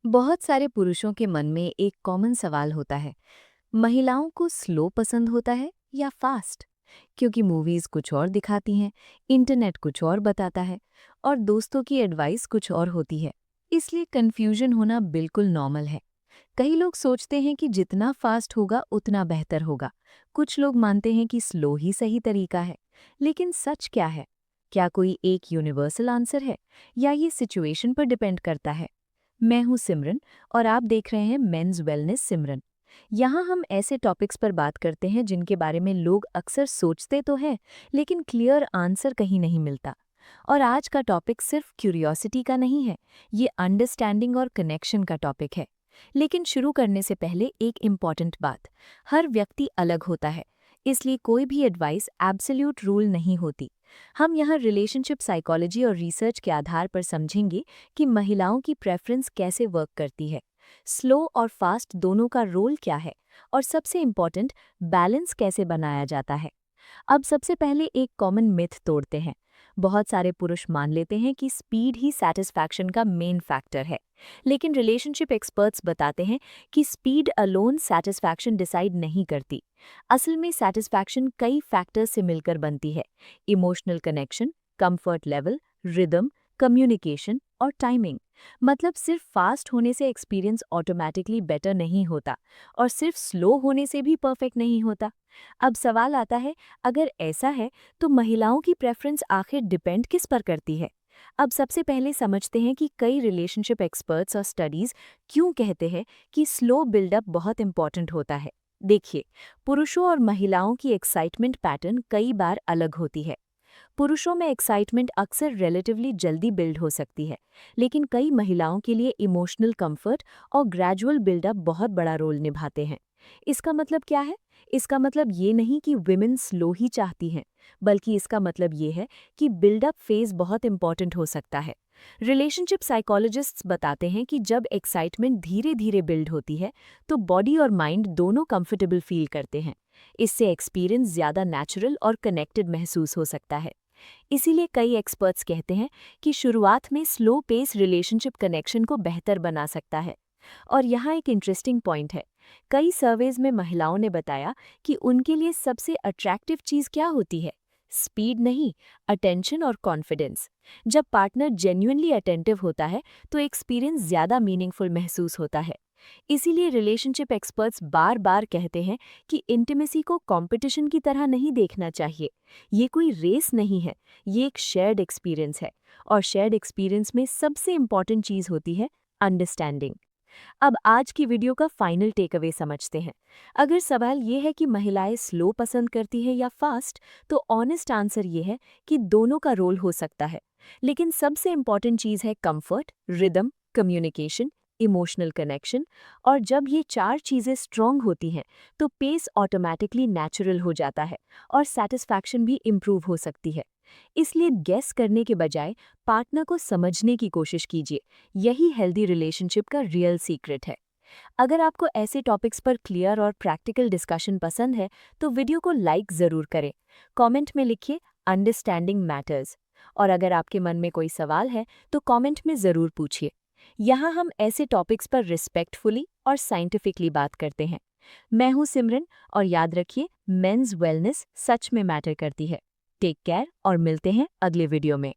बहुत सारे पुरुषों के मन में एक कॉमन सवाल होता है। महिलाओं को स्लो पसंद होता है या फास्ट? क्योंकि मूवीज कुछ और दिखाती हैं, इंटरनेट कुछ और बताता है और दोस्तों की एडवाइस कुछ और होती है। इसलिए कंफ्यूजन होना बिल्कुल नॉर्मल है। कई लोग सोचते हैं कि जितना फास्ट होगा उतना बेहतर होगा। कुछ लोग मानते हैं कि स्लो ही सही तरीका है। लेकिन सच क्या है? क्या कोई एक यूनिवर्सल आंसर है या ये सिचुएशन पर डिपेंड करता है? मैं हूं सिमरन और आप देख रहे हैं मेंस वेलनेस सिमरन। यहाँ हम ऐसे टॉपिक्स पर बात करते हैं जिनके बारे में लोग अक्सर सोचते तो हैं, लेकिन क्लियर आंसर कहीं नहीं मिलता। और आज का टॉपिक सिर्फ क्यूरियोसिटी का नहीं है, ये अंडरस्टैंडिंग और कनेक्शन का टॉपिक है। लेकिन शुरू करने से पहले एक इम्पॉर्टेंट बात, हर व्यक्ति अलग होता है, इसलिए कोई भी एडवाइस एब्सोल्यूट रूल नहीं होती। हम यहाँ रिलेशनशिप साइकोलॉजी और रिसर्च के आधार पर समझेंगे कि महिलाओं की प्रेफरेंस कैसे वर्क करती है, स्लो और फास्ट दोनों का रोल क्या है, और सबसे इम्पॉर्टेंट, बैलेंस कैसे बनाया जाता है। अब सबसे पहले एक कॉमन मिथ तोड़ते हैं। बहुत सारे पुरुष मान लेते हैं कि स्पीड ही सैटिस्फैक्शन का मेन फैक्टर है। लेकिन रिलेशनशिप एक्सपर्ट्स बताते हैं कि स्पीड अलोन सैटिस्फैक्शन डिसाइड नहीं करती। असल में सैटिस्फैक्शन कई फैक्टर्स से मिलकर बनती है। Emotional connection, comfort level, rhythm, communication और टाइमिंग। मतलब सिर्फ फास्ट होने से एक्सपीरियंस ऑटोमेटिकली बेटर नहीं होता और सिर्फ स्लो होने से भी परफेक्ट नहीं होता। अब सवाल आता है, अगर ऐसा है तो महिलाओं की प्रेफरेंस आखिर डिपेंड किस पर करती है? अब सबसे पहले समझते हैं कि कई रिलेशनशिप एक्सपर्ट्स और स्टडीज क्यों कहते हैं कि स्लो बिल्डअप बहुत इंपॉर्टेंट होता है। देखिए, पुरुषों और महिलाओं की एक्साइटमेंट पैटर्न कई बार अलग होती है। पुरुषों में एक्साइटमेंट अक्सर रिलेटिवली जल्दी बिल्ड हो सकती है, लेकिन कई महिलाओं के लिए इमोशनल कंफर्ट और ग्रेजुअल बिल्डअप बहुत बड़ा रोल निभाते हैं। इसका मतलब क्या है? इसका मतलब ये नहीं कि विमेन स्लो ही चाहती हैं, बल्कि इसका मतलब ये है कि बिल्डअप फेज बहुत इंपॉर्टेंट हो सकता है। रिलेशनशिप साइकोलॉजिस्ट्स बताते हैं कि जब एक्साइटमेंट धीरे धीरे बिल्ड होती है, तो बॉडी और माइंड दोनों कंफर्टेबल फील करते हैं। इससे एक्सपीरियंस ज़्यादा नेचुरल और कनेक्टेड महसूस हो सकता है। इसीलिए कई एक्सपर्ट्स कहते हैं कि शुरुआत में स्लो पेस रिलेशनशिप कनेक्शन को बेहतर बना सकता है। और यहाँ एक इंटरेस्टिंग पॉइंट है। कई सर्वेज में महिलाओं ने बताया कि उनके लिए सबसे अट्रैक्टिव चीज़ क्या होती है? स्पीड नहीं, अटेंशन और कॉन्फिडेंस। जब पार्टनर जेन्युइनली अटेंटिव होता है तो एक्सपीरियंस ज़्यादा मीनिंगफुल महसूस होता है। इसीलिए रिलेशनशिप एक्सपर्ट्स बार बार कहते हैं कि इंटीमेसी को कंपटीशन की तरह नहीं देखना चाहिए। ये कोई रेस नहीं है, ये एक शेयर्ड एक्सपीरियंस है। और शेयर्ड एक्सपीरियंस में सबसे इंपॉर्टेंट चीज़ होती है अंडरस्टैंडिंग। अब आज की वीडियो का फाइनल टेक अवे समझते हैं। अगर सवाल ये है कि महिलाएं स्लो पसंद करती हैं या फास्ट, तो ऑनेस्ट आंसर ये है कि दोनों का रोल हो सकता है। लेकिन सबसे इंपॉर्टेंट चीज़ है comfort, rhythm, communication, emotional connection. और जब ये चार चीज़ें स्ट्रांग होती हैं, तो पेस ऑटोमेटिकली नेचुरल हो जाता है और सेटिस्फैक्शन भी इम्प्रूव हो सकती है। इसलिए गेस करने के बजाय पार्टनर को समझने की कोशिश कीजिए। यही हेल्दी रिलेशनशिप का रियल सीक्रेट है। अगर आपको ऐसे टॉपिक्स पर क्लियर और प्रैक्टिकल डिस्कशन पसंद है, तो वीडियो को लाइक ज़रूर करें। कमेंट में लिखिए अंडरस्टैंडिंग मैटर्स। और अगर आपके मन में कोई सवाल है, तो कमेंट में ज़रूर पूछिए। यहाँ हम ऐसे टॉपिक्स पर रिस्पेक्टफुली और साइंटिफिकली बात करते हैं। मैं हूँ सिमरन, और याद रखिए, मेंस वेलनेस सच में मैटर करती है। टेक केयर और मिलते हैं अगले वीडियो में।